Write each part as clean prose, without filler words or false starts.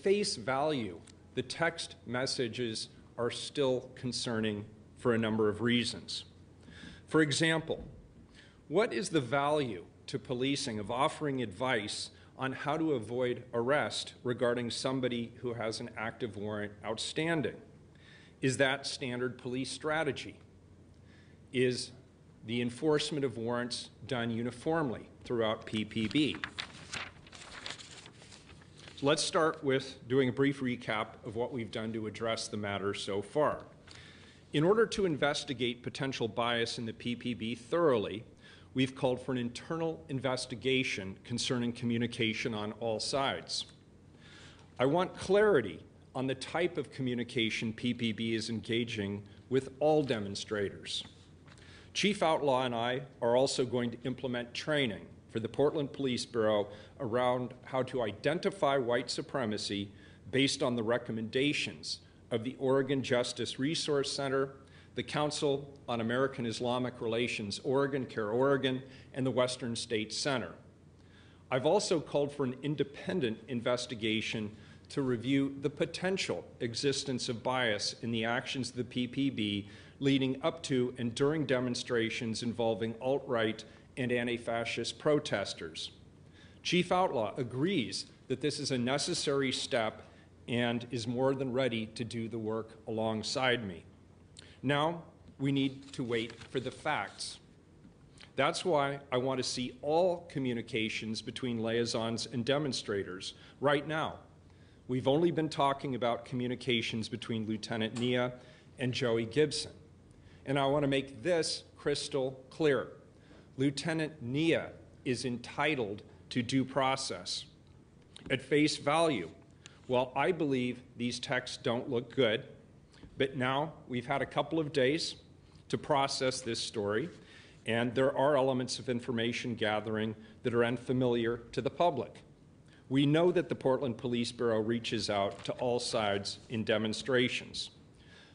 face value, the text messages are still concerning for a number of reasons. For example, what is the value to policing of offering advice on how to avoid arrest regarding somebody who has an active warrant outstanding? Is that standard police strategy? Is the enforcement of warrants done uniformly throughout PPB? So let's start with doing a brief recap of what we've done to address the matter so far. In order to investigate potential bias in the PPB thoroughly, we've called for an internal investigation concerning communication on all sides. I want clarity on the type of communication PPB is engaging with all demonstrators. Chief Outlaw and I are also going to implement training for the Portland Police Bureau around how to identify white supremacy based on the recommendations of the Oregon Justice Resource Center, the Council on American Islamic Relations Oregon, CARE Oregon, and the Western States Center. I've also called for an independent investigation to review the potential existence of bias in the actions of the PPB leading up to and during demonstrations involving alt-right and anti-fascist protesters. Chief Outlaw agrees that this is a necessary step and is more than ready to do the work alongside me. Now, we need to wait for the facts. That's why I want to see all communications between liaisons and demonstrators right now. We've only been talking about communications between Lieutenant Nia and Joey Gibson. And I want to make this crystal clear. Lieutenant Nia is entitled to due process. At face value, while I believe these texts don't look good, but now we've had a couple of days to process this story, and there are elements of information gathering that are unfamiliar to the public. We know that the Portland Police Bureau reaches out to all sides in demonstrations.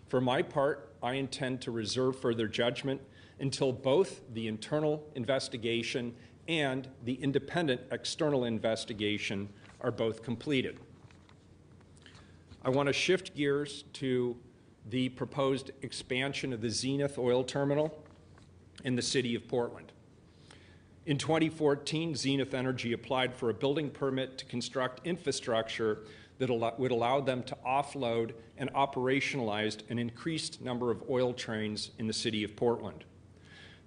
For my part, I intend to reserve further judgment until both the internal investigation and the independent external investigation are both completed. I want to shift gears to the proposed expansion of the Zenith Oil Terminal in the city of Portland. In 2014, Zenith Energy applied for a building permit to construct infrastructure that would allow them to offload and operationalize an increased number of oil trains in the city of Portland.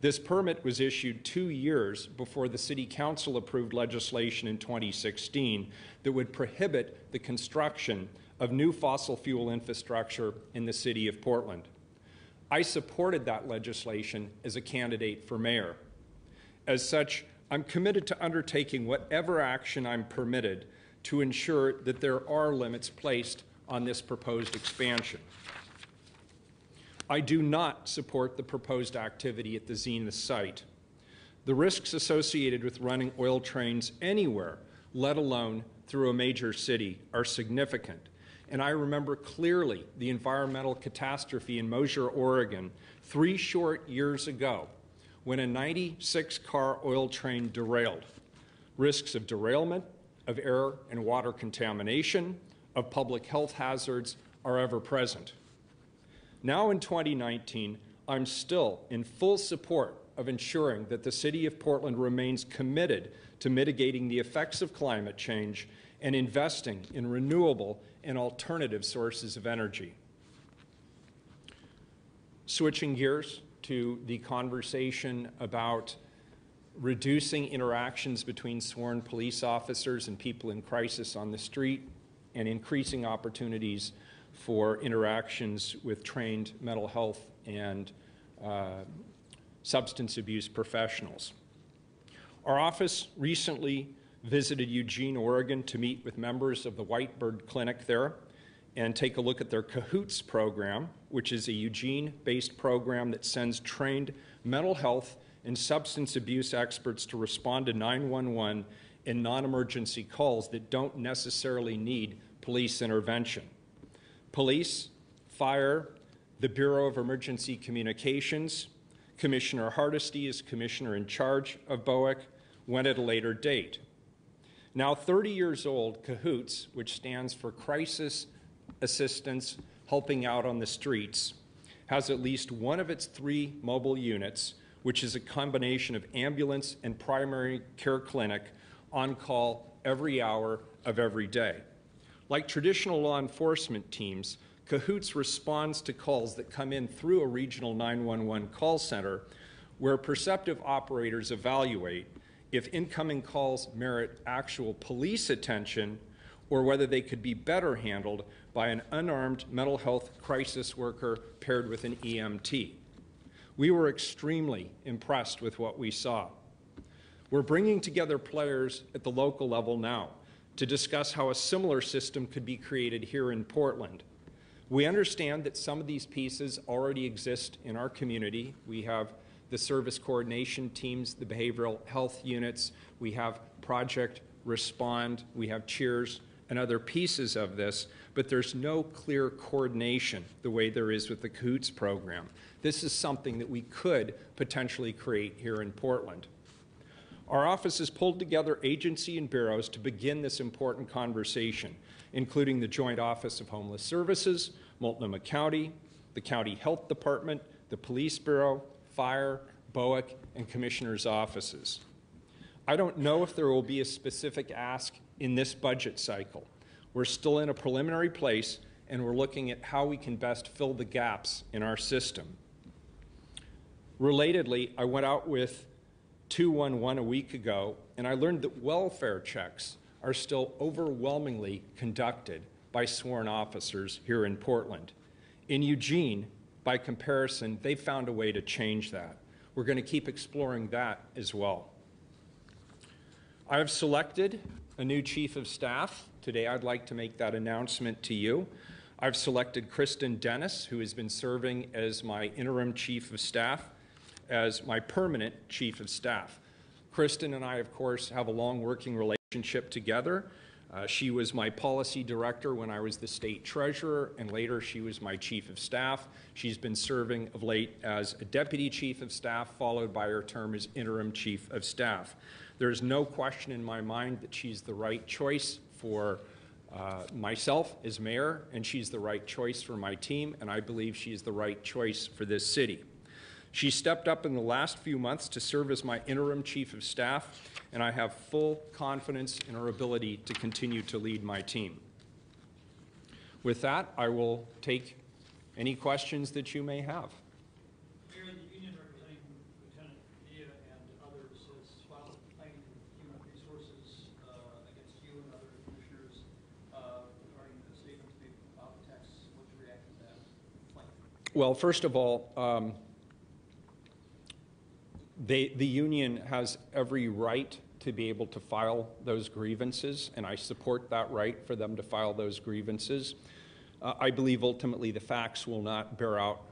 This permit was issued 2 years before the City Council approved legislation in 2016 that would prohibit the construction of new fossil fuel infrastructure in the city of Portland. I supported that legislation as a candidate for mayor. As such, I'm committed to undertaking whatever action I'm permitted to ensure that there are limits placed on this proposed expansion. I do not support the proposed activity at the Zenith site. The risks associated with running oil trains anywhere, let alone through a major city, are significant. And I remember clearly the environmental catastrophe in Mosier, Oregon, 3 short years ago, when a 96-car oil train derailed. Risks of derailment, of air and water contamination, of public health hazards are ever present. Now in 2019, I'm still in full support of ensuring that the City of Portland remains committed to mitigating the effects of climate change and investing in renewable and alternative sources of energy. Switching gears to the conversation about reducing interactions between sworn police officers and people in crisis on the street and increasing opportunities for interactions with trained mental health and substance abuse professionals. Our office recently visited Eugene, Oregon to meet with members of the Whitebird Clinic there and take a look at their CAHOOTS program, which is a Eugene-based program that sends trained mental health and substance abuse experts to respond to 911 and non-emergency calls that don't necessarily need police intervention. Police, fire, the Bureau of Emergency Communications, Commissioner Hardesty is commissioner in charge of BOEC, went at a later date. Now 30 years old, CAHOOTS, which stands for Crisis Assistance Helping Out on the Streets, has at least one of its 3 mobile units, which is a combination of ambulance and primary care clinic on call every hour of every day. Like traditional law enforcement teams, CAHOOTS responds to calls that come in through a regional 911 call center where perceptive operators evaluate if incoming calls merit actual police attention or whether they could be better handled by an unarmed mental health crisis worker paired with an EMT. We were extremely impressed with what we saw. We're bringing together players at the local level now to discuss how a similar system could be created here in Portland. We understand that some of these pieces already exist in our community. We have the service coordination teams, the behavioral health units, we have Project Respond, we have Cheers, and other pieces of this, but there's no clear coordination the way there is with the CAHOOTS program. This is something that we could potentially create here in Portland. Our office has pulled together agency and bureaus to begin this important conversation, including the Joint Office of Homeless Services, Multnomah County, the County Health Department, the Police Bureau, Fire, BOIC, and Commissioner's offices. I don't know if there will be a specific ask in this budget cycle. We're still in a preliminary place, and we're looking at how we can best fill the gaps in our system. Relatedly, I went out with 211 a week ago, and I learned that welfare checks are still overwhelmingly conducted by sworn officers here in Portland. In Eugene, by comparison, they found a way to change that. We're going to keep exploring that as well. I have selected a new chief of staff. Today I'd like to make that announcement to you. I've selected Kristen Dennis, who has been serving as my interim chief of staff, as my permanent chief of staff. Kristen and I, of course, have a long working relationship together. She was my policy director when I was the state treasurer, and later she was my chief of staff. She's been serving of late as a deputy chief of staff, followed by her term as interim chief of staff. There's no question in my mind that she's the right choice for myself as mayor, and she's the right choice for my team, and I believe she's the right choice for this city. She stepped up in the last few months to serve as my interim chief of staff, and I have full confidence in her ability to continue to lead my team. With that, I will take any questions that you may have. Mayor, the union representing Lieutenant Dia and others has filed a complaint in Human Resources against you and other commissioners regarding the statements made about the tax. What's your reaction to that complaint? Well, first of all, the union has every right to be able to file those grievances, and I support that right for them to file those grievances. I believe ultimately the facts will not bear out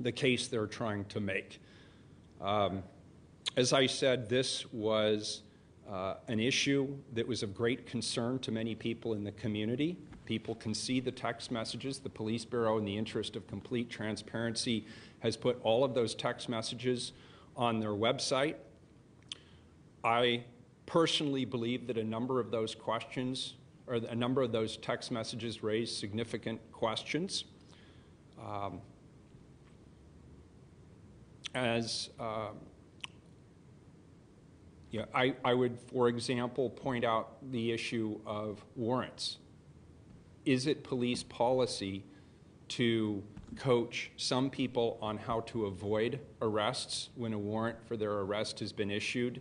the case they're trying to make. As I said, this was an issue that was of great concern to many people in the community. People can see the text messages. The Police Bureau, in the interest of complete transparency, has put all of those text messages on their website. I personally believe that a number of those questions, or a number of those text messages, raise significant questions. I would, for example, point out the issue of warrants. Is it police policy to coach some people on how to avoid arrests when a warrant for their arrest has been issued?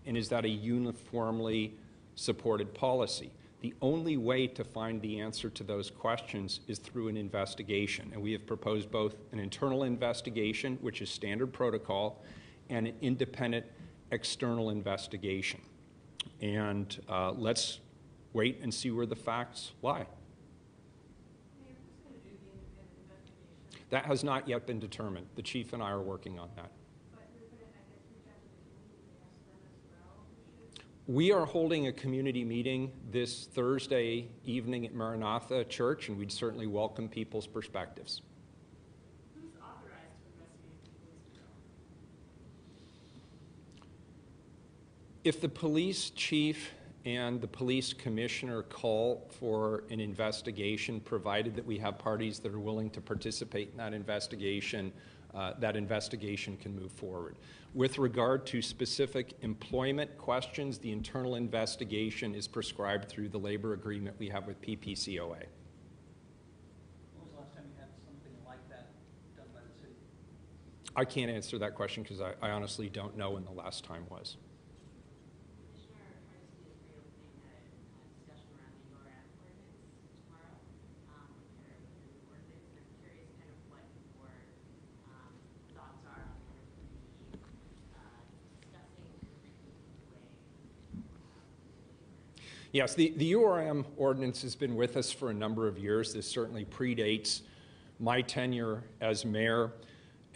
And is that a uniformly supported policy? The only way to find the answer to those questions is through an investigation. And we have proposed both an internal investigation, which is standard protocol, and an independent external investigation. And let's wait and see where the facts lie. That has not yet been determined. The chief and I are working on that. We are holding a community meeting this Thursday evening at Maranatha Church, and we'd certainly welcome people's perspectives. Who's authorized to investigate the Police Bureau? If the police chief and the police commissioner call for an investigation, provided that we have parties that are willing to participate in that investigation can move forward. With regard to specific employment questions, the internal investigation is prescribed through the labor agreement we have with PPCOA. When was the last time you had something like that done by the city? I can't answer that question because I honestly don't know when the last time was. Commissioner Hardesty is reopening a discussion around the URM ordinance tomorrow, or with the new ordinance. And I'm curious kind of what your thoughts are on the discussing and rethinking the way. Yes, the URM ordinance has been with us for a number of years. This certainly predates my tenure as mayor.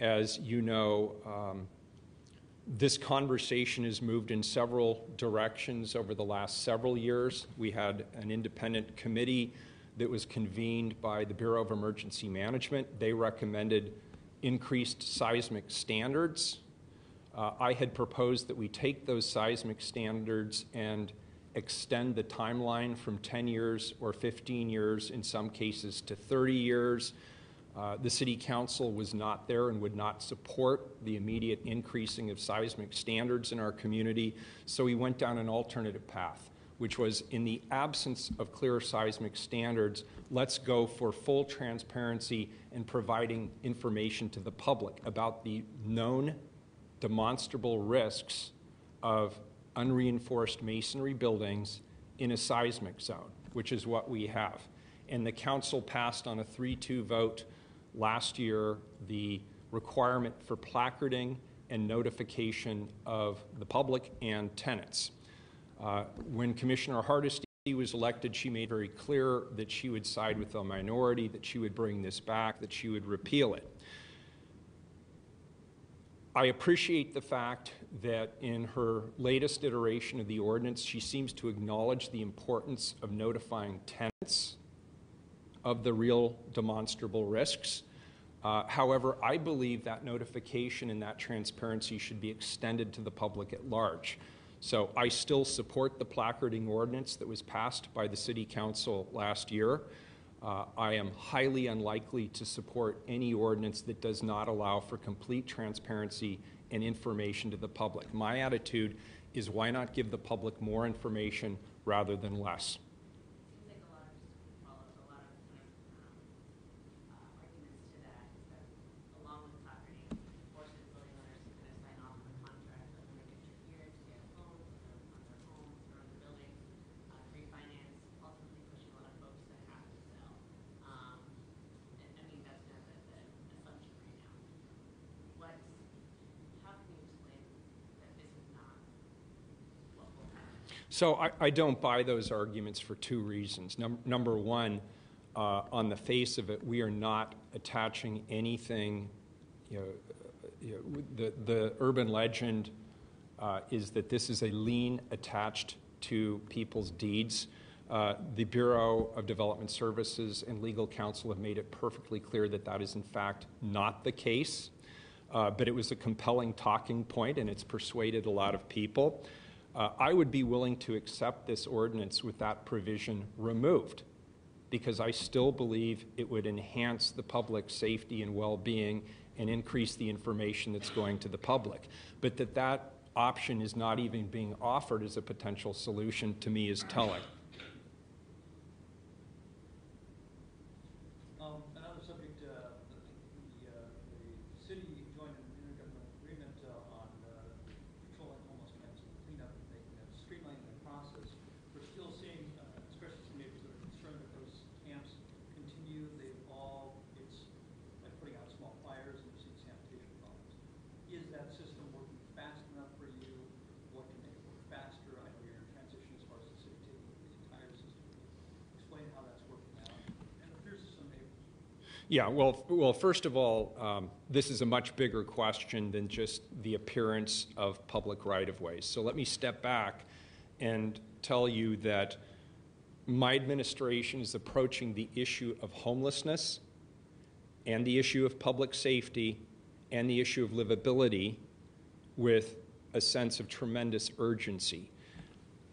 As you know, this conversation has moved in several directions over the last several years. We had an independent committee that was convened by the Bureau of Emergency Management. They recommended increased seismic standards. I had proposed that we take those seismic standards and extend the timeline from 10 years or 15 years, in some cases, to 30 years. The City Council was not there and would not support the immediate increasing of seismic standards in our community, so we went down an alternative path, which was, in the absence of clear seismic standards, let's go for full transparency and providing information to the public about the known demonstrable risks of unreinforced masonry buildings in a seismic zone, which is what we have. And the council passed on a 3-2 vote last year the requirement for placarding and notification of the public and tenants. When Commissioner Hardesty was elected, she made very clear that she would side with the minority, that she would bring this back, that she would repeal it. I appreciate the fact that in her latest iteration of the ordinance, she seems to acknowledge the importance of notifying tenants of the real demonstrable risks. However, I believe that notification and that transparency should be extended to the public at large. So I still support the placarding ordinance that was passed by the City Council last year. I am highly unlikely to support any ordinance that does not allow for complete transparency and information to the public. My attitude is, why not give the public more information rather than less? Seems like a lot of arguments to that, is that along with placarding, forces building owners to kind of sign off on the contract that when they get your gear to get loans on their homes or on their buildings, refinance, ultimately pushing a lot of folks to have to sell. And I mean, that's kind of the assumption right now. How can you explain that this is not what will happen? So I don't buy those arguments for two reasons. Number one, on the face of it, we are not attaching anything. The urban legend is that this is a lien attached to people's deeds. The Bureau of Development Services and Legal Counsel have made it perfectly clear that that is in fact not the case. But it was a compelling talking point, and it's persuaded a lot of people. I would be willing to accept this ordinance with that provision removed, because I still believe it would enhance the public's safety and well-being and increase the information that's going to the public. But that option is not even being offered as a potential solution, to me, is telling. Another subject, the city joined an intergovernmental agreement on controlling homeless camps and cleanup and making it streamlining the process. We're still seeing, especially some neighbors that are concerned that those camps continue, they evolve. It's like putting out small fires and we're seeing sanitation problems. Is that system working fast enough for you? What can make it work faster? I know you're in transition as far as the city taking the entire system. Explain how that's working out. And here's some neighbors. Yeah, well, first of all, this is a much bigger question than just the appearance of public right-of-ways. So let me step back and tell you that my administration is approaching the issue of homelessness and the issue of public safety and the issue of livability with a sense of tremendous urgency.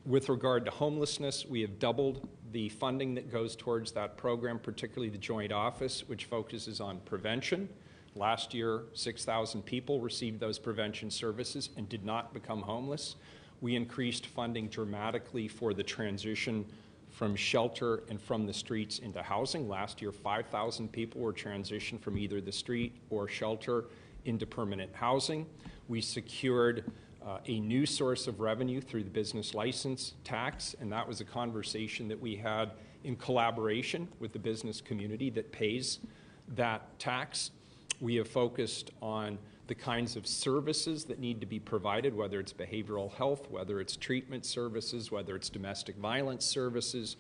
With regard to homelessness, we have doubled the funding that goes towards that program, particularly the Joint Office, which focuses on prevention. Last year, 6,000 people received those prevention services and did not become homeless. We increased funding dramatically for the transition from shelter and from the streets into housing. Last year, 5,000 people were transitioned from either the street or shelter into permanent housing. We secured a new source of revenue through the business license tax, and that was a conversation that we had in collaboration with the business community that pays that tax. We have focused on the kinds of services that need to be provided, whether it's behavioral health, whether it's treatment services, whether it's domestic violence services.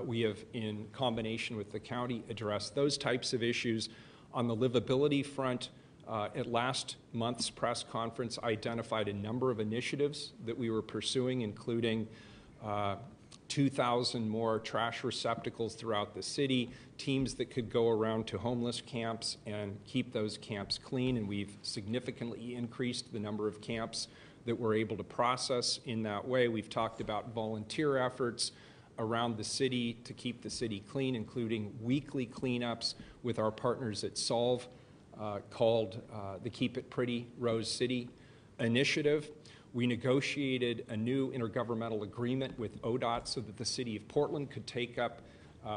We have, in combination with the county, addressed those types of issues. On the livability front, at last month's press conference, I identified a number of initiatives that we were pursuing, including 2,000 more trash receptacles throughout the city, teams that could go around to homeless camps and keep those camps clean, and we've significantly increased the number of camps that we're able to process in that way. We've talked about volunteer efforts around the city to keep the city clean, including weekly cleanups with our partners at Solve, called the Keep It Pretty Rose City Initiative. We negotiated a new intergovernmental agreement with ODOT so that the city of Portland could take up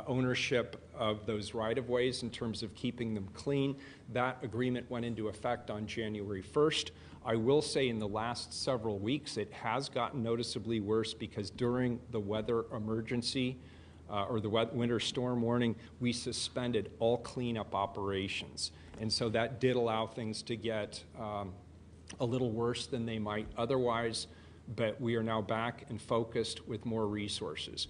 ownership of those right-of-ways in terms of keeping them clean. That agreement went into effect on January 1st. I will say in the last several weeks it has gotten noticeably worse because during the weather emergency or the winter storm warning, we suspended all cleanup operations. And so that did allow things to get a little worse than they might otherwise, but we are now back and focused with more resources.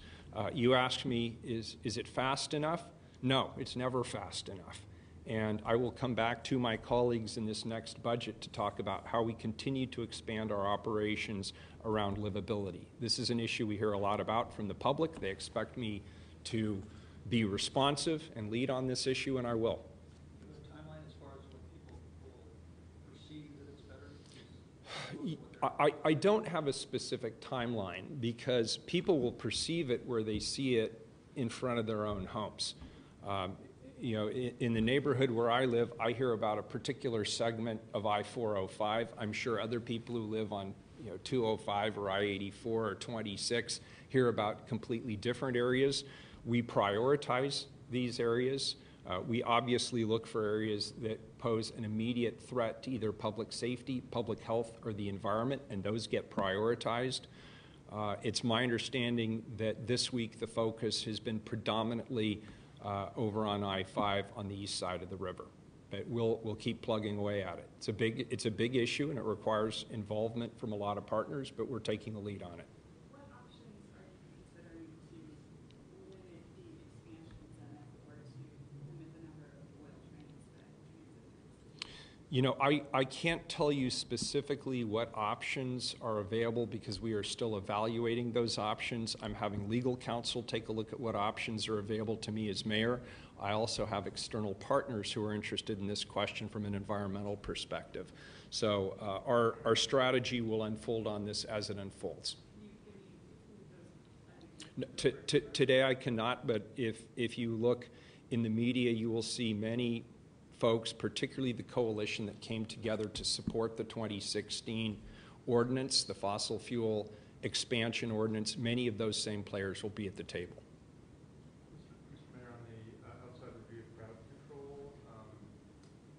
You asked me, is it fast enough? No, it's never fast enough. And I will come back to my colleagues in this next budget to talk about how we continue to expand our operations around livability. This is an issue we hear a lot about from the public. They expect me to be responsive and lead on this issue, and I will. I don't have a specific timeline because people will perceive it where they see it in front of their own homes. You know, in the neighborhood where I live, I hear about a particular segment of I-405. I'm sure other people who live on 205 or I-84 or 26 hear about completely different areas. We prioritize these areas. We obviously look for areas that pose an immediate threat to either public safety, public health, or the environment, and those get prioritized. It's my understanding that this week the focus has been predominantly over on I-5 on the east side of the river. But we'll keep plugging away at it. It's a big issue, and it requires involvement from a lot of partners, but we're taking the lead on it. What options are you considering to limit the expansions and or to limit the number of oil trains that transit? You know, I can't tell you specifically what options are available because we are still evaluating those options. I'm having legal counsel take a look at what options are available to me as mayor. I also have external partners who are interested in this question from an environmental perspective. So our strategy will unfold on this as it unfolds. Today I cannot, but if you look in the media, you will see many folks, particularly the coalition that came together to support the 2016 ordinance, the fossil fuel expansion ordinance. Many of those same players will be at the table. Mr. Mayor, on the outside review of crowd control,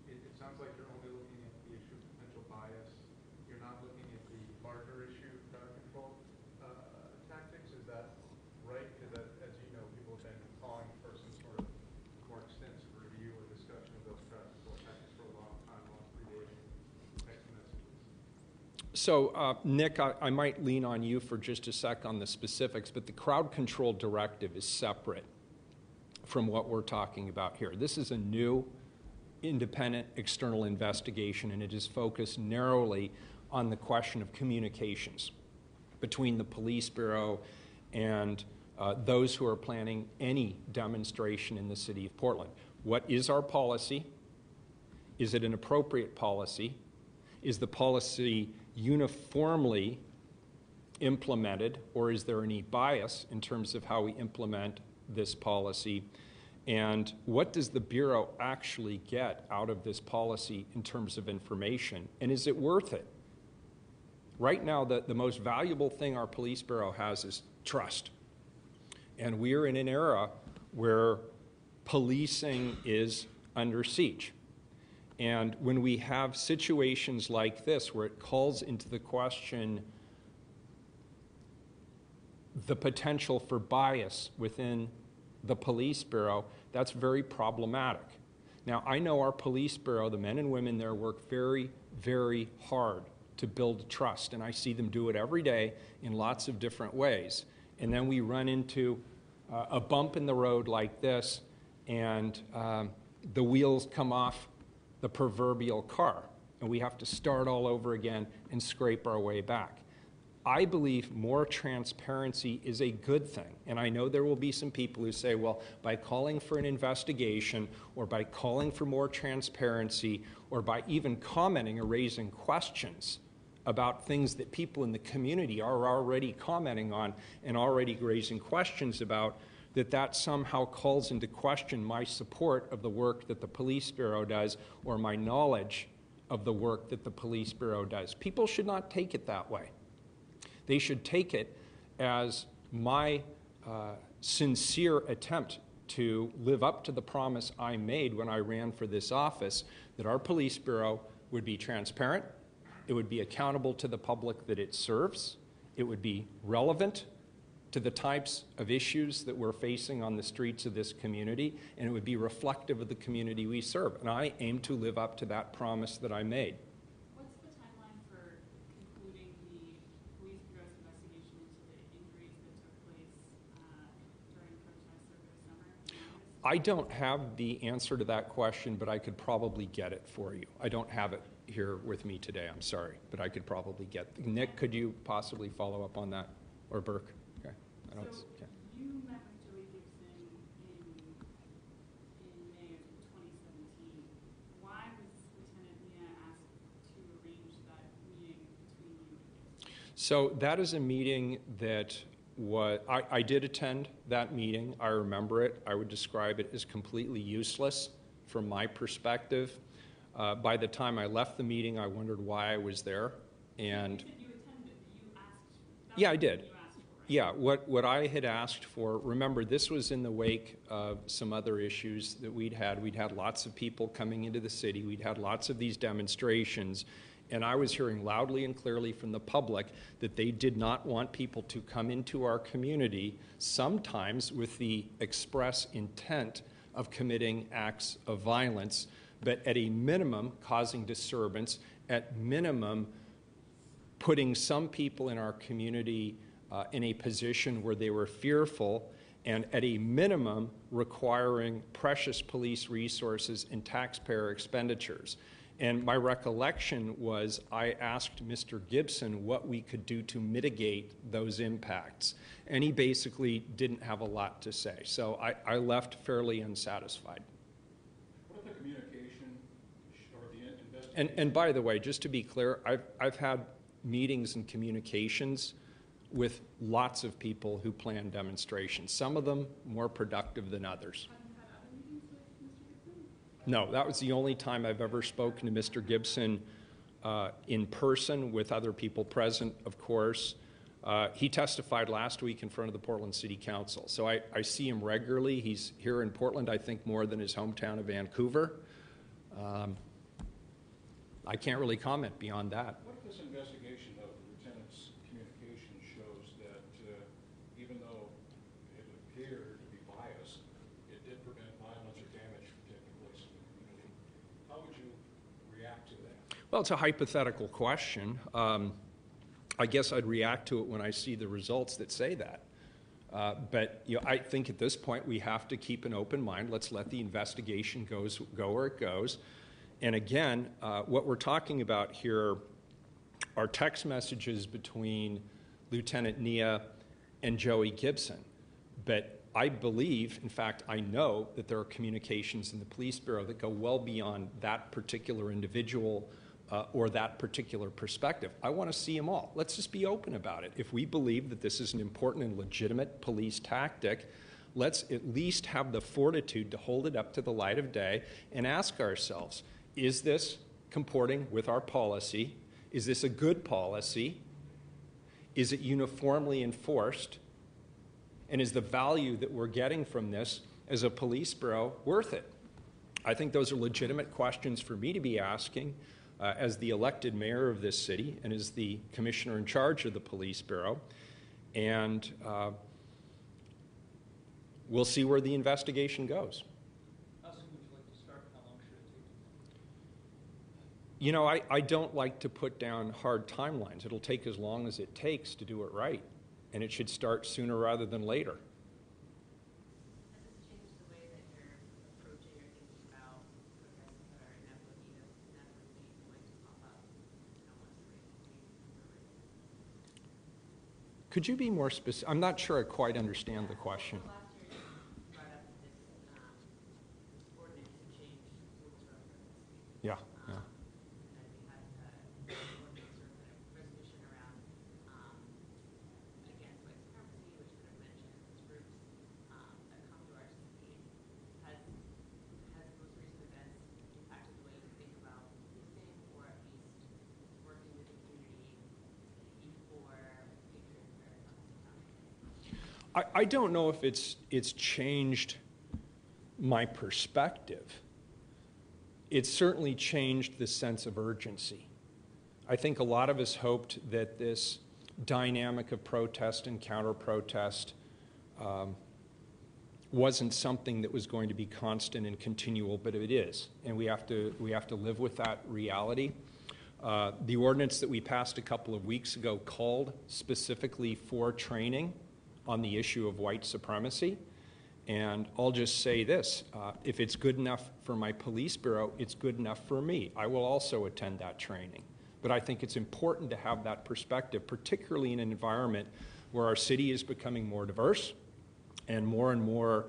it sounds like you're only looking at the issue of potential bias. You're not looking at the larger issue of crowd control tactics. Is that right? Because as you know, people have been calling for some sort of more extensive review or discussion of those crowd control tactics for a long time, long predating text messages. So, Nick, I might lean on you for just a sec on the specifics, but the crowd control directive is separate from what we're talking about here. This is a new independent external investigation, and it is focused narrowly on the question of communications between the police bureau and those who are planning any demonstration in the city of Portland. What is our policy? Is it an appropriate policy? Is the policy uniformly implemented, or is there any bias in terms of how we implement this policy? And what does the Bureau actually get out of this policy in terms of information? And is it worth it? Right now, the most valuable thing our police bureau has is trust. And we're in an era where policing is under siege. And when we have situations like this where it calls into the question the potential for bias within the police bureau, that's very problematic. Now, I know our police bureau, the men and women there, work very, very hard to build trust, and I see them do it every day in lots of different ways. And then we run into a bump in the road like this, and the wheels come off the proverbial car, and we have to start all over again and scrape our way back. I believe more transparency is a good thing, and I know there will be some people who say, well, by calling for an investigation or by calling for more transparency or by even commenting or raising questions about things that people in the community are already commenting on and already raising questions about, that somehow calls into question my support of the work that the police bureau does or my knowledge of the work that the police bureau does. People should not take it that way. They should take it as my sincere attempt to live up to the promise I made when I ran for this office, that our police bureau would be transparent, it would be accountable to the public that it serves, it would be relevant to the types of issues that we're facing on the streets of this community, and it would be reflective of the community we serve. And I aim to live up to that promise that I made. What's the timeline for concluding the police bureau's investigation into the injuries that took place during protests over the summer? I don't have the answer to that question, but I could probably get it for you. I don't have it here with me today, I'm sorry, but I could probably get it. Nick, could you possibly follow up on that? Or Burke? Okay. So you met with Joey Gibson in May of 2017. Why was Lieutenant Nia asked to arrange that meeting between you and Gibson? So that is a meeting that I did attend that meeting. I remember it. I would describe it as completely useless from my perspective. By the time I left the meeting, I wondered why I was there. And You said you attended, you asked. yeah, I did. You asked for, right? Yeah, what I had asked for, remember, this was in the wake of some other issues that we'd had. We'd had lots of people coming into the city. We'd had lots of these demonstrations. And I was hearing loudly and clearly from the public that they did not want people to come into our community, sometimes with the express intent of committing acts of violence, but at a minimum causing disturbance, at minimum putting some people in our community in a position where they were fearful, and at a minimum requiring precious police resources and taxpayer expenditures. And my recollection was I asked Mr. Gibson what we could do to mitigate those impacts, and he basically didn't have a lot to say. So I left fairly unsatisfied. What if the communication or the investigation? And by the way, just to be clear, I've had meetings and communications with lots of people who plan demonstrations, some of them more productive than others. Have you had other meetings with Mr. Gibson? No, that was the only time I've ever spoken to Mr. Gibson in person with other people present, of course. He testified last week in front of the Portland City Council. So I see him regularly. He's here in Portland, I think, more than his hometown of Vancouver. I can't really comment beyond that. What if this investigation of the lieutenant's communication shows that even though it appeared to be biased, it did prevent violence or damage from taking place in the community? How would you react to that? Well, it's a hypothetical question. I guess I'd react to it when I see the results that say that. But I think at this point we have to keep an open mind. Let's let the investigation go where it goes. And again, what we're talking about here are text messages between Lieutenant Nia and Joey Gibson. But I believe, in fact, I know that there are communications in the police bureau that go well beyond that particular individual or that particular perspective. I want to see them all. Let's just be open about it. If we believe that this is an important and legitimate police tactic, let's at least have the fortitude to hold it up to the light of day and ask ourselves, is this comporting with our policy? Is this a good policy? Is it uniformly enforced? And is the value that we're getting from this as a police bureau worth it? I think those are legitimate questions for me to be asking as the elected mayor of this city and as the commissioner in charge of the police bureau. And we'll see where the investigation goes. How soon would you like to start? How long should it take? You know, I don't like to put down hard timelines. It'll take as long as it takes to do it right. And it should start sooner rather than later. Has this changed the way that you're approaching or thinking about protests that are inevitably going to pop up once the race? Could you be more specific? I'm not sure I quite understand the question. Last year, you brought up this ordinance to change rules around presidency. Yeah. And then we had an ordinance or kind of resolution around against white supremacy, which kind of mentions groups that come to our city. Has most recent events impacted the way you think about policing, or at least working with the community before future marathons come? I don't know if it's changed my perspective. It's certainly changed the sense of urgency. I think a lot of us hoped that this dynamic of protest and counter-protest wasn't something that was going to be constant and continual, but it is, and we have to live with that reality. The ordinance that we passed a couple of weeks ago called specifically for training on the issue of white supremacy. And I'll just say this, if it's good enough for my police bureau, it's good enough for me. I will also attend that training. But I think it's important to have that perspective, particularly in an environment where our city is becoming more diverse and more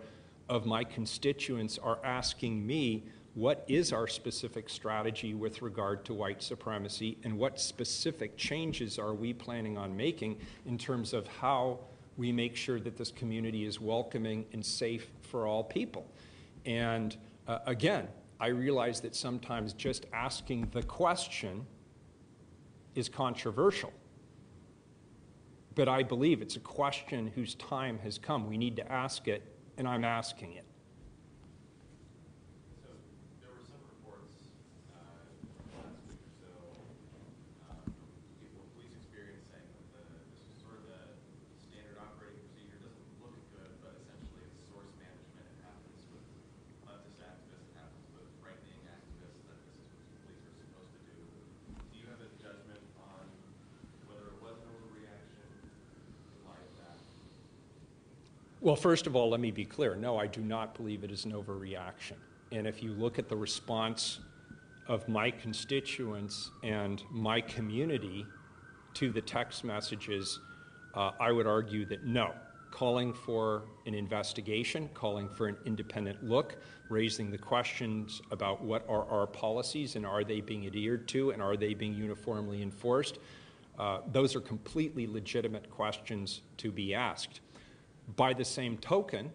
of my constituents are asking me, what is our specific strategy with regard to white supremacy, and what specific changes are we planning on making in terms of how we make sure that this community is welcoming and safe for all people. And again, I realize that sometimes just asking the question is controversial. But I believe it's a question whose time has come. We need to ask it, and I'm asking it. So there were some reports last week or so, people with police experience saying that this is sort of the standard operating procedure. Doesn't look good, but essentially it's source management. It happens with leftist activists. It happens with right-wing activists. That this is what police are supposed to do. Do you have a judgment on whether it was an overreaction in light of that? Well, first of all, let me be clear. No, I do not believe it is an overreaction. And if you look at the response of my constituents and my community to the text messages, I would argue that no. Calling for an investigation, calling for an independent look, raising the questions about what are our policies and are they being adhered to and are they being uniformly enforced, those are completely legitimate questions to be asked. By the same token,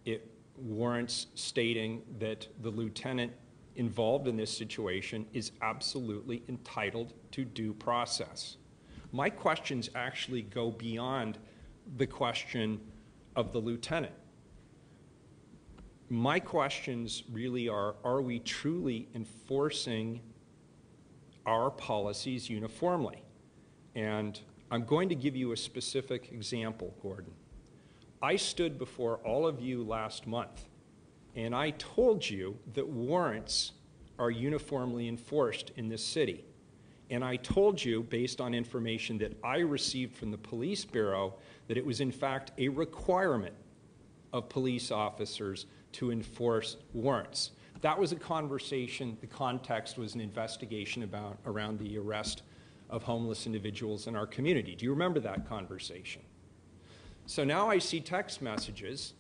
it warrants stating that the lieutenant involved in this situation is absolutely entitled to due process. My questions actually go beyond the question of the lieutenant. My questions really are we truly enforcing our policies uniformly? And I'm going to give you a specific example, Gordon. I stood before all of you last month, and I told you that warrants are uniformly enforced in this city. And I told you, based on information that I received from the Police Bureau, that it was in fact a requirement of police officers to enforce warrants. That was a conversation, the context was an investigation around the arrest of homeless individuals in our community. Do you remember that conversation? So now I see text messages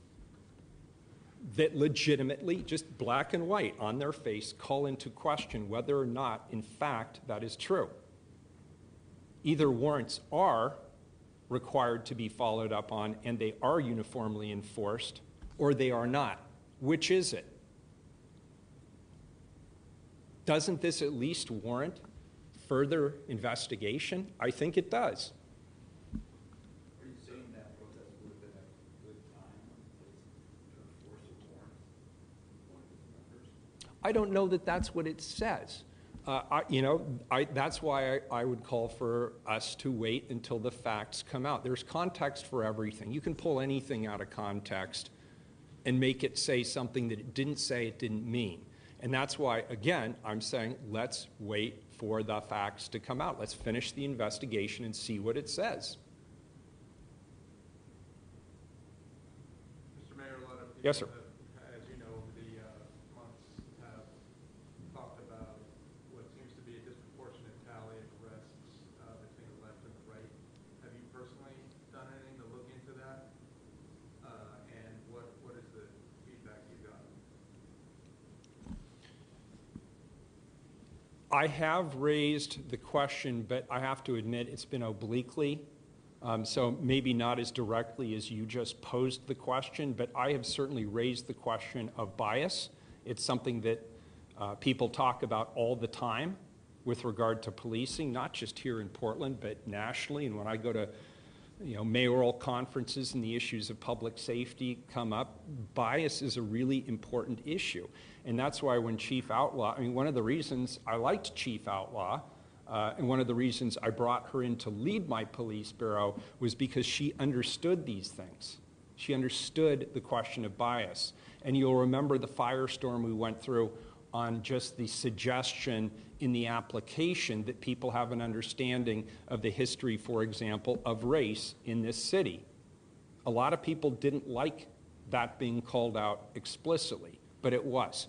that legitimately, just black and white on their face, call into question whether or not, in fact, that is true. Either warrants are required to be followed up on and they are uniformly enforced, or they are not. Which is it? Doesn't this at least warrant further investigation? I think it does. Are you saying that protest would have been a good time to enforce a warrant for one of its members? I don't know that that's what it says. That's why I would call for us to wait until the facts come out. There's context for everything. You can pull anything out of context and make it say something that it didn't say, it didn't mean. And that's why, again, I'm saying let's wait for the facts to come out. Let's finish the investigation and see what it says. Mr. Mayor, a lot of people Yes, sir. have, as you know, over the months have talked about what seems to be a disproportionate tally of arrests between the left and the right. Have you personally done anything to look into that? And what is the feedback you got? I have raised the question, but I have to admit it's been obliquely, so maybe not as directly as you just posed the question, but I have certainly raised the question of bias. It's something that people talk about all the time with regard to policing, not just here in Portland, but nationally. And when I go to mayoral conferences and the issues of public safety come up, bias is a really important issue. And that's why when Chief Outlaw, one of the reasons I liked Chief Outlaw, and one of the reasons I brought her in to lead my police bureau was because she understood these things. She understood the question of bias. And you'll remember the firestorm we went through on just the suggestion in the application that people have an understanding of the history, for example, of race in this city. A lot of people didn't like that being called out explicitly, but it was.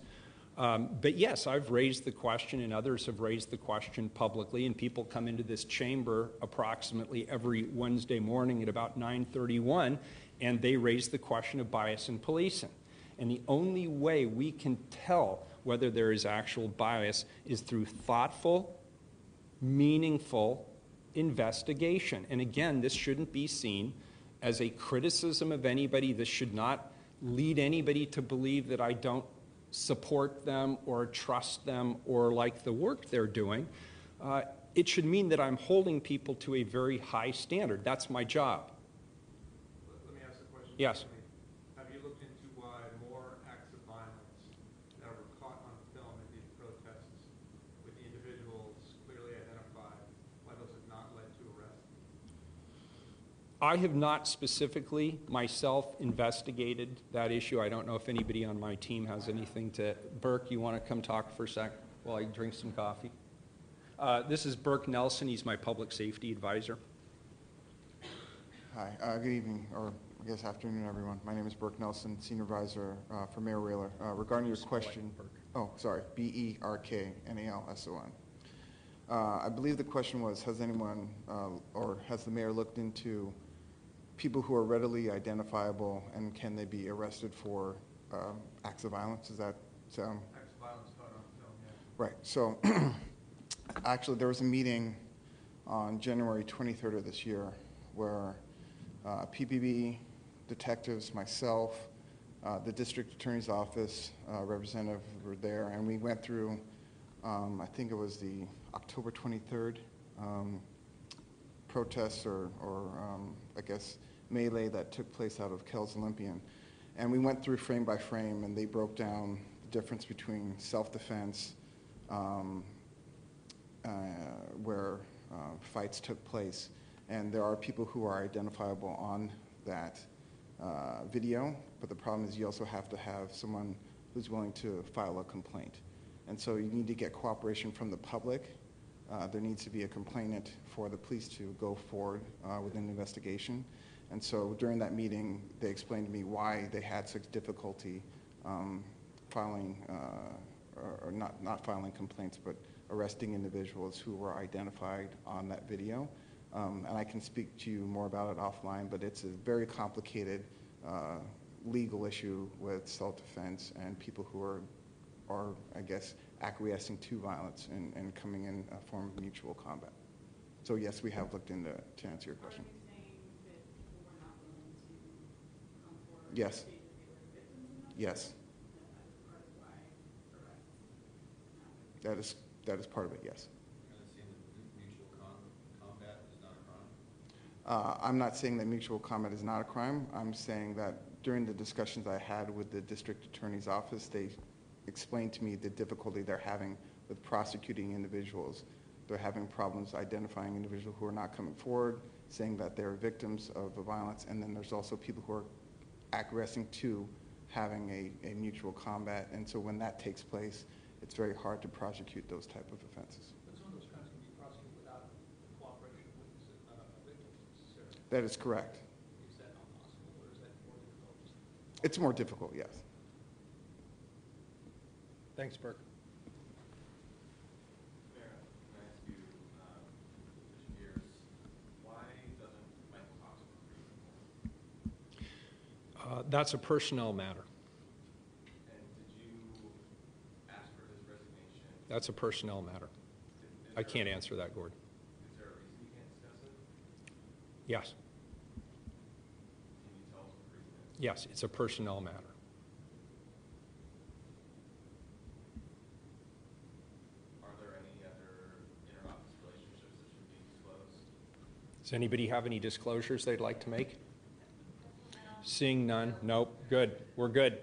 But yes, I've raised the question, and others have raised the question publicly, and people come into this chamber approximately every Wednesday morning at about 9:31, and they raise the question of bias in policing. And the only way we can tell whether there is actual bias is through thoughtful, meaningful investigation. And again, this shouldn't be seen as a criticism of anybody. This should not lead anybody to believe that I don't support them or trust them or like the work they're doing. It should mean that I'm holding people to a very high standard. That's my job. Let me ask a question. Yes. Have you looked into why more acts of violence that were caught on film at these protests with the individuals clearly identified, why those have not led to arrest? I have not specifically myself investigated that issue. I don't know if anybody on my team has anything to. Burke, you want to come talk for a sec while I drink some coffee? This is Burke Nelson. He's my public safety advisor. Hi, good evening, or I guess afternoon, everyone. My name is Burke Nelson, Senior Advisor for Mayor Wheeler. Regarding your question, Berknalson. I believe the question was, has anyone or has the mayor looked into people who are readily identifiable and can they be arrested for acts of violence? Does that sound? Acts of violence caught on film, yeah. Right. So actually, there was a meeting on January 23rd of this year where PPB detectives, myself, the district attorney's office representative were there, and we went through, I think it was the October 23rd protests or I guess melee that took place out of Kells Olympian. And we went through frame by frame, and they broke down the difference between self-defense, where fights took place. And there are people who are identifiable on that video, but the problem is you also have to have someone who's willing to file a complaint. And so you need to get cooperation from the public. There needs to be a complainant for the police to go forward with an investigation. And so during that meeting, they explained to me why they had such difficulty filing, or not filing complaints, but arresting individuals who were identified on that video. And I can speak to you more about it offline, but it's a very complicated legal issue with self-defense and people who are, I guess, acquiescing to violence and coming in a form of mutual combat. So yes, we have looked into, to answer your question. Are you saying that people were not willing to come forward? Yes. And say that they were victims enough? Yes, That was part of why arrests happened? that is part of it, yes. You're not saying that mutual combat is not a crime? I'm not saying that mutual combat is not a crime. I'm saying that during the discussions I had with the district attorney's office, they explained to me the difficulty they're having with prosecuting individuals. They're having problems identifying individuals who are not coming forward, saying that they're victims of the violence, and then there's also people who are acquiescing to having a mutual combat. And so when that takes place, it's very hard to prosecute those type of offenses. But some of those crimes can be prosecuted without the cooperation of a victim necessarily. That is correct. Is that not possible, or is that more difficult? It's more difficult, yes. Thanks, Burke. Mayor, can I ask you, switch gears, why doesn't Michael Cox work for you? That's a personnel matter. And did you ask for his resignation? That's a personnel matter. I can't answer that, Gordon. Is there a reason you can't discuss it? Yes, Can you tell us what the reason is? yes, it's a personnel matter. Are there any other inter-office relationships that should be disclosed? Does anybody have any disclosures they'd like to make? Seeing none, nope, good, we're good.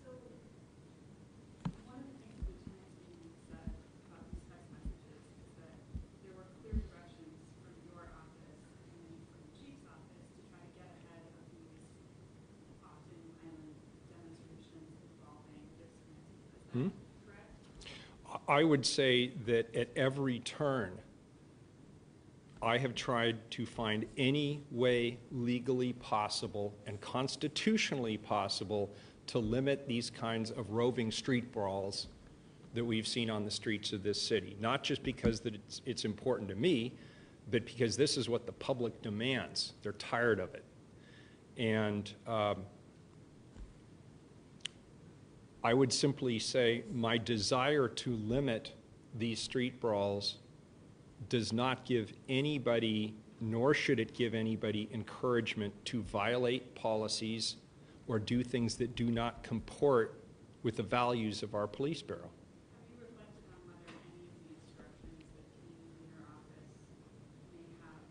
So, one of the things the lieutenant's meeting said about these text messages is that there were clear directions from your office and then from the chief's office to try to get ahead of these often violent demonstrations involving discrimination. Is that correct? I would say that at every turn, I have tried to find any way legally possible and constitutionally possible to limit these kinds of roving street brawls that we've seen on the streets of this city. Not just because that it's important to me, but because this is what the public demands. They're tired of it. And I would simply say my desire to limit these street brawls does not give anybody, nor should it give anybody, encouragement to violate policies or do things that do not comport with the values of our police bureau. Have you reflected on whether any of the instructions that came from your office may have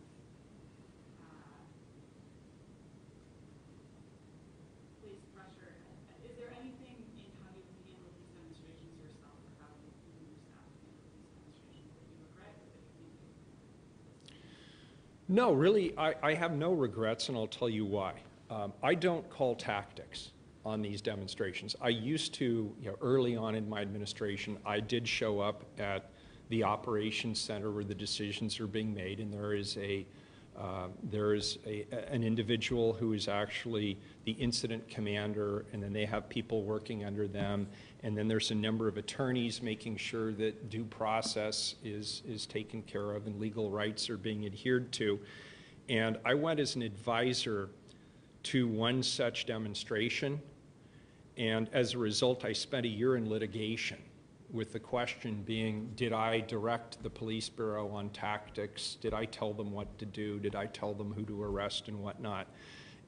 placed pressure? Is there anything in how you handle these demonstrations yourself or how you and your staff handle these demonstrations that you regret or that you think No, really, I have no regrets, and I'll tell you why. I don't call tactics on these demonstrations. I used to, early on in my administration, I did show up at the operations center where the decisions are being made, and there is an individual who is actually the incident commander, and then they have people working under them, and then there's a number of attorneys making sure that due process is taken care of and legal rights are being adhered to. And I went as an advisor to one such demonstration, and as a result, I spent a year in litigation with the question being, did I direct the police bureau on tactics? Did I tell them what to do? Did I tell them who to arrest and whatnot?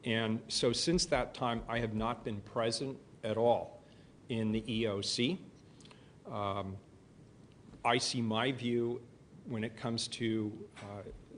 And so since that time, I have not been present at all in the EOC. I see my view when it comes to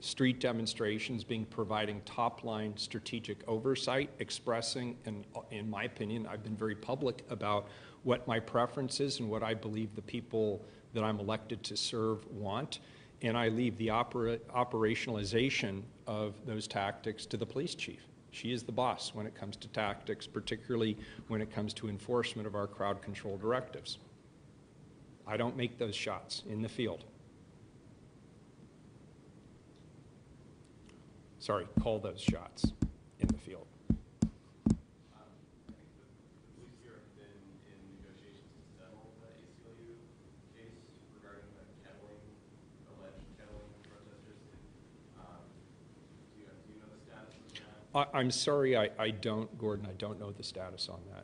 street demonstrations being providing top-line strategic oversight, expressing, and in my opinion, I've been very public about what my preference is and what I believe the people that I'm elected to serve want, and I leave the operationalization of those tactics to the police chief. She is the boss when it comes to tactics, particularly when it comes to enforcement of our crowd control directives. I don't make those shots in the field. Sorry, call those shots in the field. I think the police bureau have been in negotiations to settle the ACLU case regarding the alleged kettling I'm sorry, I don't, Gordon, I don't know the status on that.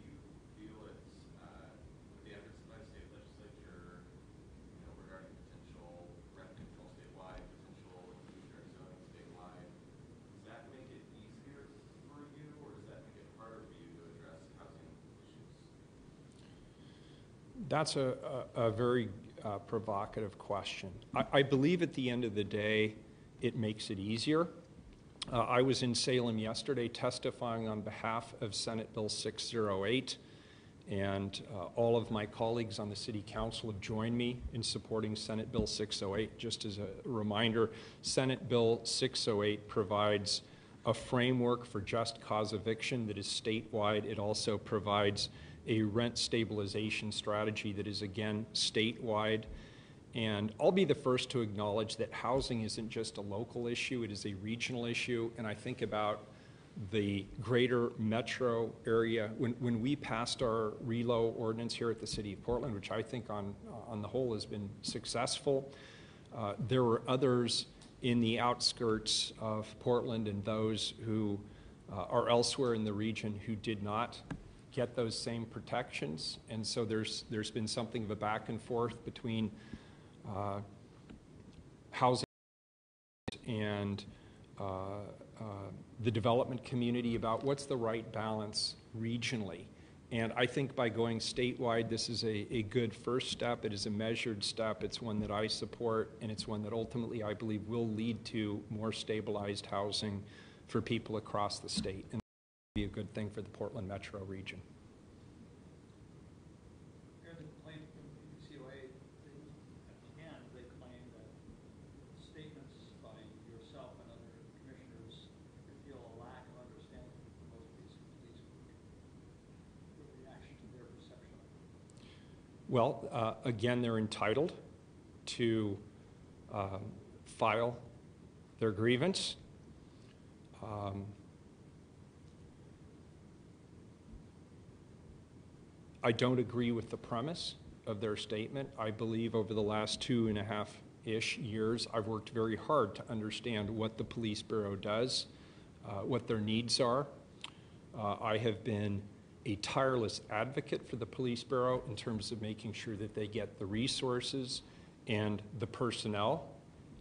Do you feel it's, with the efforts by the state legislature, regarding potential rent control statewide, potential inclusionary zoning statewide, does that make it easier for you, or does that make it harder for you to address housing issues? That's a very provocative question. I believe at the end of the day, it makes it easier. I was in Salem yesterday testifying on behalf of Senate Bill 608, and all of my colleagues on the City Council have joined me in supporting Senate Bill 608. Just as a reminder, Senate Bill 608 provides a framework for just cause eviction that is statewide. It also provides a rent stabilization strategy that is, again, statewide. And I'll be the first to acknowledge that housing isn't just a local issue, it is a regional issue. And I think about the greater metro area. When we passed our RELO ordinance here at the City of Portland, which I think on the whole has been successful, there were others in the outskirts of Portland and those who are elsewhere in the region who did not get those same protections. And so there's been something of a back and forth between housing and the development community about what's the right balance regionally. And I think by going statewide, this is a good first step. It is a measured step. It's one that I support, and it's one that ultimately I believe will lead to more stabilized housing for people across the state. And be a good thing for the Portland metro region. Here's a complaint from PCOA. At the end, they claim that statements by yourself and other commissioners reveal a lack of understanding of most police work. Your reaction to their perception of it? Well, again, they're entitled to file their grievance. I don't agree with the premise of their statement. I believe over the last 2.5-ish years, I've worked very hard to understand what the Police Bureau does, what their needs are. I have been a tireless advocate for the Police Bureau in terms of making sure that they get the resources and the personnel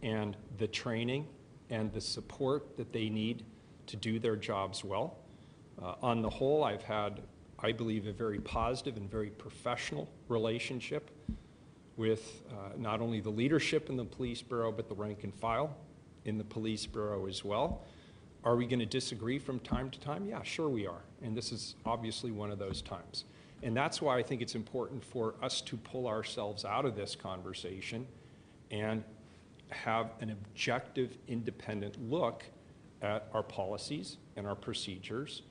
and the training and the support that they need to do their jobs well. On the whole, I've had, I believe, a very positive and very professional relationship with not only the leadership in the Police Bureau, but the rank and file in the Police Bureau as well. Are we going to disagree from time to time? Yeah, sure we are. And this is obviously one of those times. And that's why I think it's important for us to pull ourselves out of this conversation and have an objective, independent look at our policies and our procedures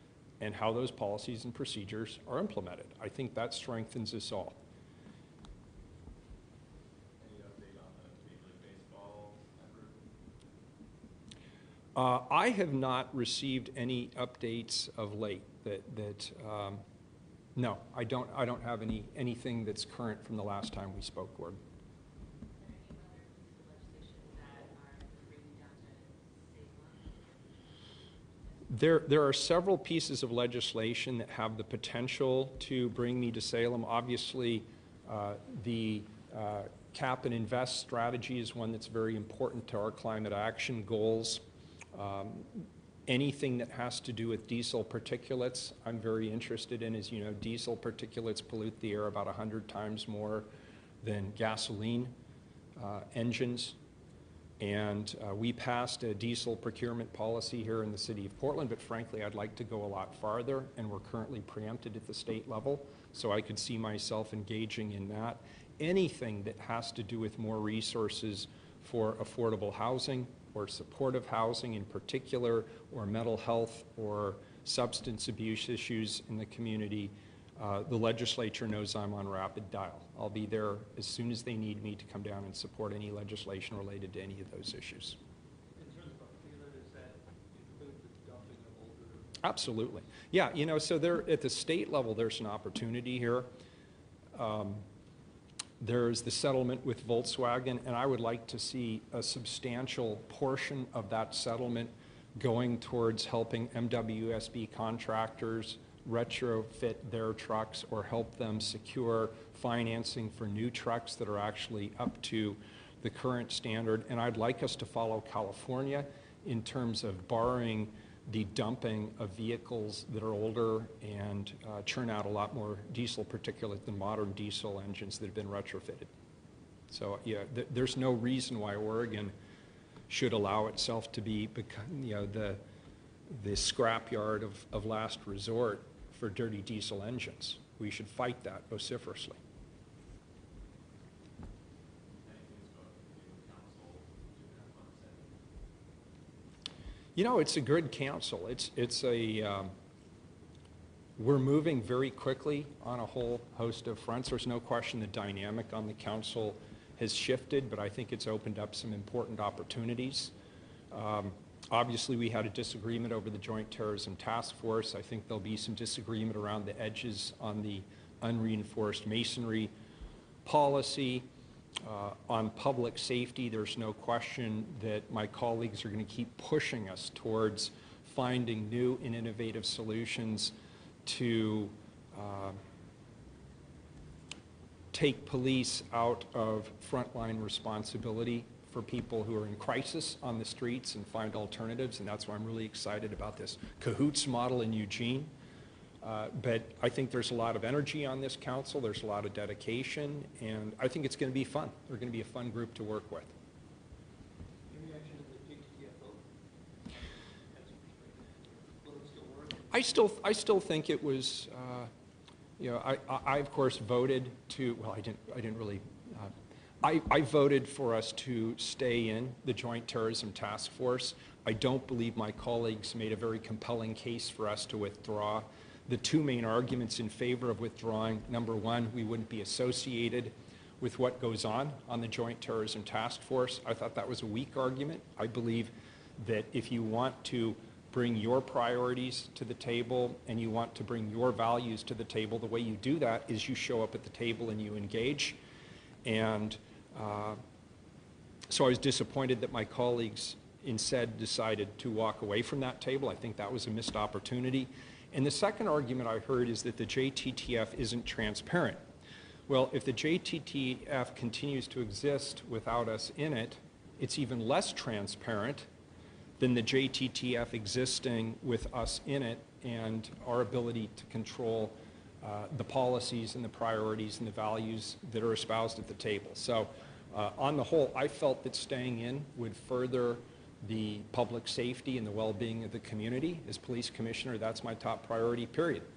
and how those policies and procedures are implemented. I think that strengthens us all. Any update on the Major League Baseball effort? I have not received any updates of late. No, I don't have anything that's current from the last time we spoke, Gordon. There are several pieces of legislation that have the potential to bring me to Salem. Obviously, the cap and invest strategy is one that's very important to our climate action goals. Anything that has to do with diesel particulates, I'm very interested in. As you know, diesel particulates pollute the air about 100 times more than gasoline engines. And we passed a diesel procurement policy here in the City of Portland, but frankly, I'd like to go a lot farther, and we're currently preempted at the state level, so I could see myself engaging in that. Anything that has to do with more resources for affordable housing or supportive housing in particular, or mental health or substance abuse issues in the community, the legislature knows I'm on rapid dial. I'll be there as soon as they need me to come down and support any legislation related to any of those issues. Concerns about FELA, is that include the dumping of older? Absolutely. Yeah, you know, so there at the state level, there's an opportunity here. There's the settlement with Volkswagen, and I would like to see a substantial portion of that settlement going towards helping MWSB contractors retrofit their trucks or help them secure financing for new trucks that are actually up to the current standard. And I'd like us to follow California in terms of barring the dumping of vehicles that are older and churn out a lot more diesel particulate than modern diesel engines that have been retrofitted. So yeah, there's no reason why Oregon should allow itself to be, the scrapyard of last resort for dirty diesel engines. We should fight that vociferously. You know, it's a good council. We're moving very quickly on a whole host of fronts. There's no question the dynamic on the council has shifted, but I think it's opened up some important opportunities. Obviously, we had a disagreement over the Joint Terrorism Task Force. I think there'll be some disagreement around the edges on the unreinforced masonry policy. On public safety, there's no question that my colleagues are going to keep pushing us towards finding new and innovative solutions to take police out of frontline responsibility for people who are in crisis on the streets and find alternatives, and that's why I'm really excited about this CAHOOTS model in Eugene. But I think there's a lot of energy on this council, there's a lot of dedication, and I think it's going to be fun. They're going to be a fun group to work with. Any reaction to the JTTF vote? That's a perspective. Will it still work? I still think it was, I of course voted to, well, I didn't really, I voted for us to stay in the Joint Terrorism Task Force. I don't believe my colleagues made a very compelling case for us to withdraw. The two main arguments in favor of withdrawing, number one, we wouldn't be associated with what goes on the Joint Terrorism Task Force. I thought that was a weak argument. I believe that if you want to bring your priorities to the table and you want to bring your values to the table, the way you do that is you show up at the table and you engage. And so I was disappointed that my colleagues instead decided to walk away from that table. I think that was a missed opportunity. And the second argument I heard is that the JTTF isn't transparent. Well, if the JTTF continues to exist without us in it, it's even less transparent than the JTTF existing with us in it and our ability to control the policies and the priorities and the values that are espoused at the table. So on the whole, I felt that staying in would further the public safety and the well-being of the community. As police commissioner, that's my top priority, period. Is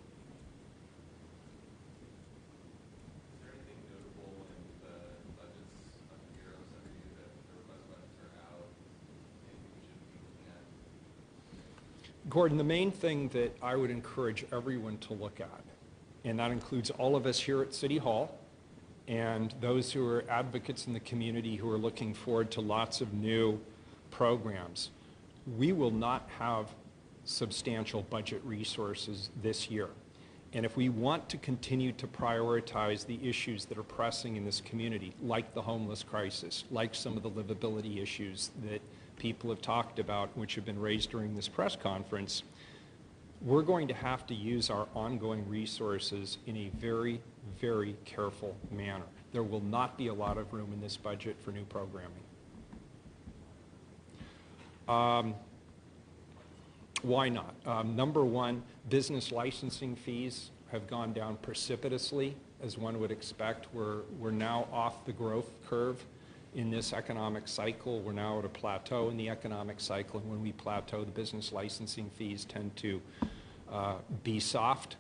there anything notable in the budgets of the bureaus under you that the request budgets are out, anything we should be looking at? Gordon, the main thing that I would encourage everyone to look at, and that includes all of us here at City Hall and those who are advocates in the community who are looking forward to lots of new programs. We will not have substantial budget resources this year. And if we want to continue to prioritize the issues that are pressing in this community, like the homeless crisis, like some of the livability issues that people have talked about, which have been raised during this press conference, we're going to have to use our ongoing resources in a very, very careful manner. There will not be a lot of room in this budget for new programming. Why not? Number one, business licensing fees have gone down precipitously, as one would expect. We're now off the growth curve in this economic cycle. We're now at a plateau in the economic cycle, and when we plateau, the business licensing fees tend to be soft,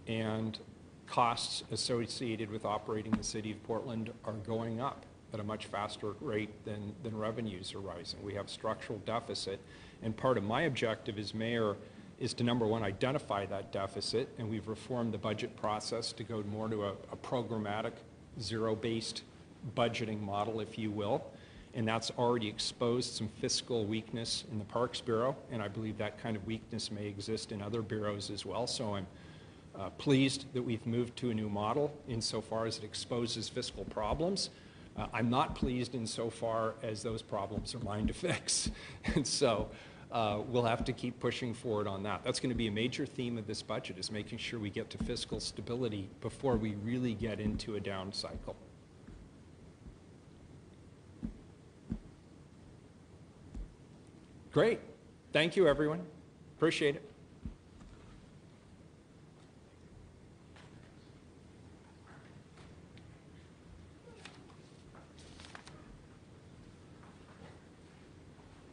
and costs associated with operating the city of Portland are going up at a much faster rate than revenues are rising. We have structural deficit, and part of my objective as mayor is to, number one, identify that deficit, and we've reformed the budget process to go more to a programmatic, zero-based budgeting model, if you will, and that's already exposed some fiscal weakness in the Parks Bureau, and I believe that kind of weakness may exist in other bureaus as well, so I'm pleased that we've moved to a new model insofar as it exposes fiscal problems. I'm not pleased insofar as those problems are mine to fix. And so we'll have to keep pushing forward on that. That's going to be a major theme of this budget, is making sure we get to fiscal stability before we really get into a down cycle. Great. Thank you, everyone. Appreciate it.